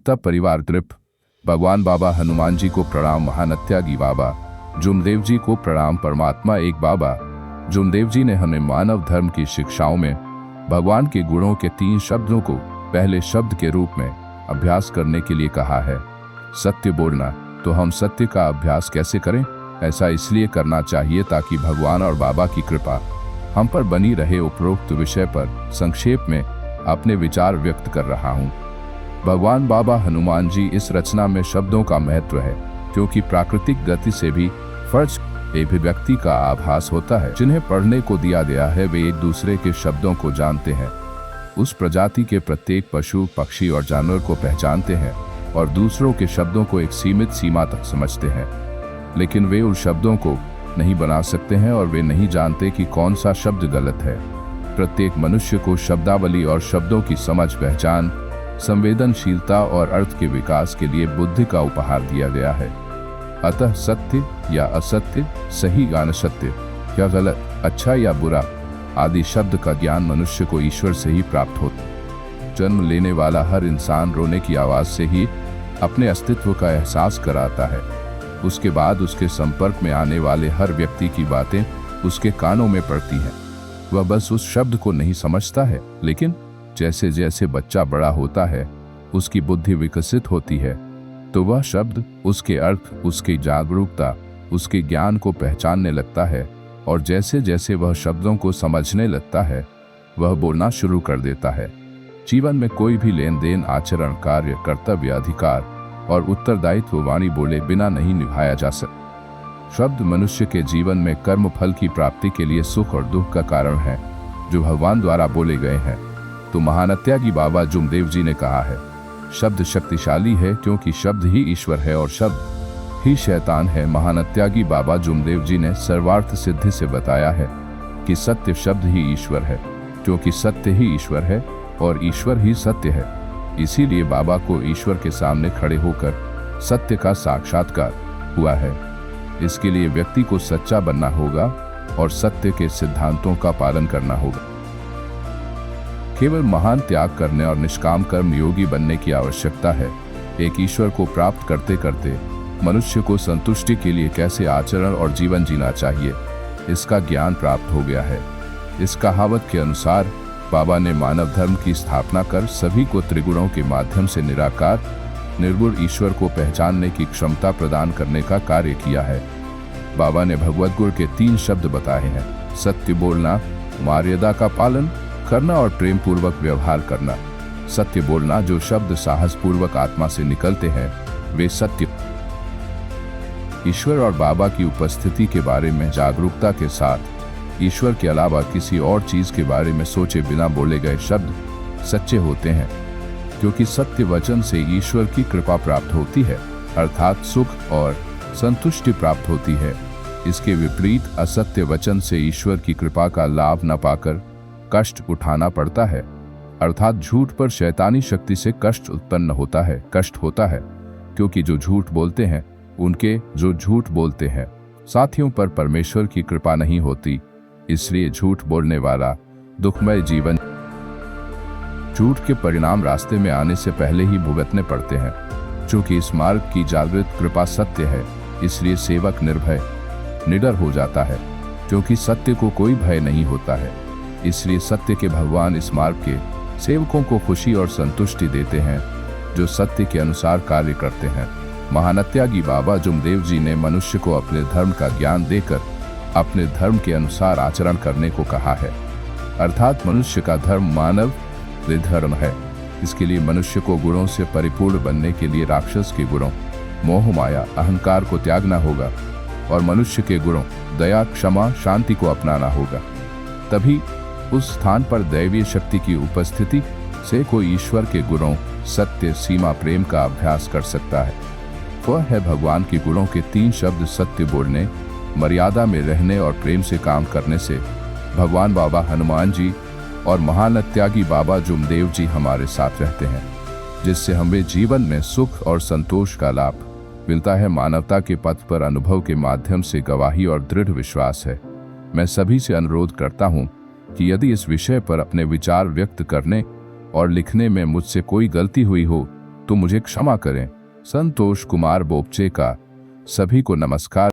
एकता परिवार ट्रिप। भगवान बाबा हनुमान जी को प्रणाम। महानत्यागी बाबा जुमदेव जी को प्रणाम। परमात्मा एक बाबा जुमदेव जी ने हमें मानव धर्म की शिक्षाओं में भगवान के गुणों के 3 शब्दों को पहले शब्द के रूप में अभ्यास करने के लिए कहा है। सत्य बोलना। तो हम सत्य का अभ्यास कैसे करें? ऐसा इसलिए करना चाहिए ताकि भगवान और बाबा की कृपा हम पर बनी रहे। उपरोक्त विषय पर संक्षेप में अपने विचार व्यक्त कर रहा हूँ। भगवान बाबा हनुमान जी इस रचना में शब्दों का महत्व है, क्योंकि प्राकृतिक गति से भी फर्ज अभिव्यक्ति का आभास होता है। जिन्हें पढ़ने को दिया गया है वे एक दूसरे के शब्दों को जानते हैं, उस प्रजाति के प्रत्येक पशु पक्षी और जानवर को पहचानते हैं और दूसरों के शब्दों को एक सीमित सीमा तक समझते हैं। लेकिन वे उन शब्दों को नहीं बना सकते हैं और वे नहीं जानते कि कौन सा शब्द गलत है। प्रत्येक मनुष्य को शब्दावली और शब्दों की समझ, पहचान, संवेदनशीलता और अर्थ के विकास के लिए बुद्धि का उपहार दिया गया है। अतः सत्य या असत्य, सही या असत्य, या गलत, अच्छा या बुरा आदि शब्द का ज्ञान मनुष्य को ईश्वर से ही प्राप्त होता। जन्म लेने वाला हर इंसान रोने की आवाज से ही अपने अस्तित्व का एहसास कराता है। उसके बाद उसके संपर्क में आने वाले हर व्यक्ति की बातें उसके कानों में पड़ती हैं। वह बस उस शब्द को नहीं समझता है, लेकिन जैसे जैसे बच्चा बड़ा होता है, उसकी बुद्धि विकसित होती है, तो वह शब्द, उसके अर्थ, उसकी जागरूकता, उसके ज्ञान को पहचानने लगता है। और जैसे जैसे वह शब्दों को समझने लगता है, वह बोलना शुरू कर देता है। जीवन में कोई भी लेन देन, आचरण, कार्य, कर्तव्य, अधिकार और उत्तरदायित्व वाणी बोले बिना नहीं निभाया जा सकता। शब्द मनुष्य के जीवन में कर्म फल की प्राप्ति के लिए सुख और दुख का कारण है, जो भगवान द्वारा बोले गए हैं। तो महानत्यागी बाबा जुमदेव जी ने कहा है, शब्द शक्तिशाली है क्योंकि शब्द ही ईश्वर है और शब्द ही शैतान है। महानत्यागी बाबा जुमदेव जी ने सर्वार्थ सिद्धि से बताया है कि सत्य शब्द ही ईश्वर है, क्योंकि सत्य ही ईश्वर है और ईश्वर ही सत्य है। इसीलिए बाबा को ईश्वर के सामने खड़े होकर सत्य का साक्षात्कार हुआ है। इसके लिए व्यक्ति को सच्चा बनना होगा और सत्य के सिद्धांतों का पालन करना होगा। केवल महान त्याग करने और निष्काम कर्म योगी बनने की आवश्यकता है। एक ईश्वर को प्राप्त करते करते मनुष्य को संतुष्टि के लिए कैसे आचरण और जीवन जीना चाहिए, इसका ज्ञान प्राप्त हो गया है। इस कहावत के अनुसार बाबा ने मानव धर्म की स्थापना कर सभी को त्रिगुणों के माध्यम से निराकार निर्गुण ईश्वर को पहचानने की क्षमता प्रदान करने का कार्य किया है। बाबा ने भगवत गुण के 3 शब्द बताए हैं: सत्य बोलना, मर्यादा का पालन करना और प्रेम पूर्वक व्यवहार करना। सत्य बोलना, जो शब्द साहस पूर्वक आत्मा से निकलते हैं, वे सत्य। ईश्वर और बाबा की उपस्थिति के बारे में जागरूकता के साथ ईश्वर के अलावा किसी और चीज के बारे में सोचे बिना बोले गए शब्द सच्चे होते हैं, क्योंकि सत्य वचन से ईश्वर की कृपा प्राप्त होती है, अर्थात सुख और संतुष्टि प्राप्त होती है। इसके विपरीत असत्य वचन से ईश्वर की कृपा का लाभ न पाकर कष्ट उठाना पड़ता है, अर्थात झूठ पर शैतानी शक्ति से कष्ट उत्पन्न होता है। कष्ट होता है क्योंकि जो झूठ बोलते हैं, उनके जो झूठ बोलते हैं साथियों पर परमेश्वर की कृपा नहीं होती। इसलिए झूठ बोलने वाला दुखमय जीवन, झूठ के परिणाम रास्ते में आने से पहले ही भुगतने पड़ते हैं। चूंकि इस मार्ग की जागृत कृपा सत्य है, इसलिए सेवक निर्भय निडर हो जाता है, क्योंकि सत्य को कोई भय नहीं होता है। इसलिए सत्य के भगवान इस मार्ग के सेवकों को खुशी और संतुष्टि देते हैं, जो सत्य के अनुसार कार्य करते हैं। महानत्यागी बाबा जुमदेव जी ने मनुष्य को अपने धर्म का ज्ञान देकर अपने धर्म के अनुसार आचरण करने को कहा है, अर्थात मनुष्य का धर्म मानव धर्म है। इसके लिए मनुष्य को गुणों से परिपूर्ण बनने के लिए राक्षस के गुणों, मोह, माया, अहंकार को त्यागना होगा और मनुष्य के गुणों दया, क्षमा, शांति को अपनाना होगा। तभी उस स्थान पर दैवीय शक्ति की उपस्थिति से कोई ईश्वर के गुणों, सत्य, सीमा, प्रेम का अभ्यास कर सकता है। वह है भगवान के गुणों के 3 शब्द: सत्य बोलने, मर्यादा में रहने और प्रेम से काम करने से भगवान बाबा हनुमान जी और महानत्यागी बाबा जुमदेव जी हमारे साथ रहते हैं, जिससे हमें जीवन में सुख और संतोष का लाभ मिलता है। मानवता के पथ पर अनुभव के माध्यम से गवाही और दृढ़ विश्वास है। मैं सभी से अनुरोध करता हूँ कि यदि इस विषय पर अपने विचार व्यक्त करने और लिखने में मुझसे कोई गलती हुई हो तो मुझे क्षमा करें। संतोष कुमार बोपचे का। सभी को नमस्कार।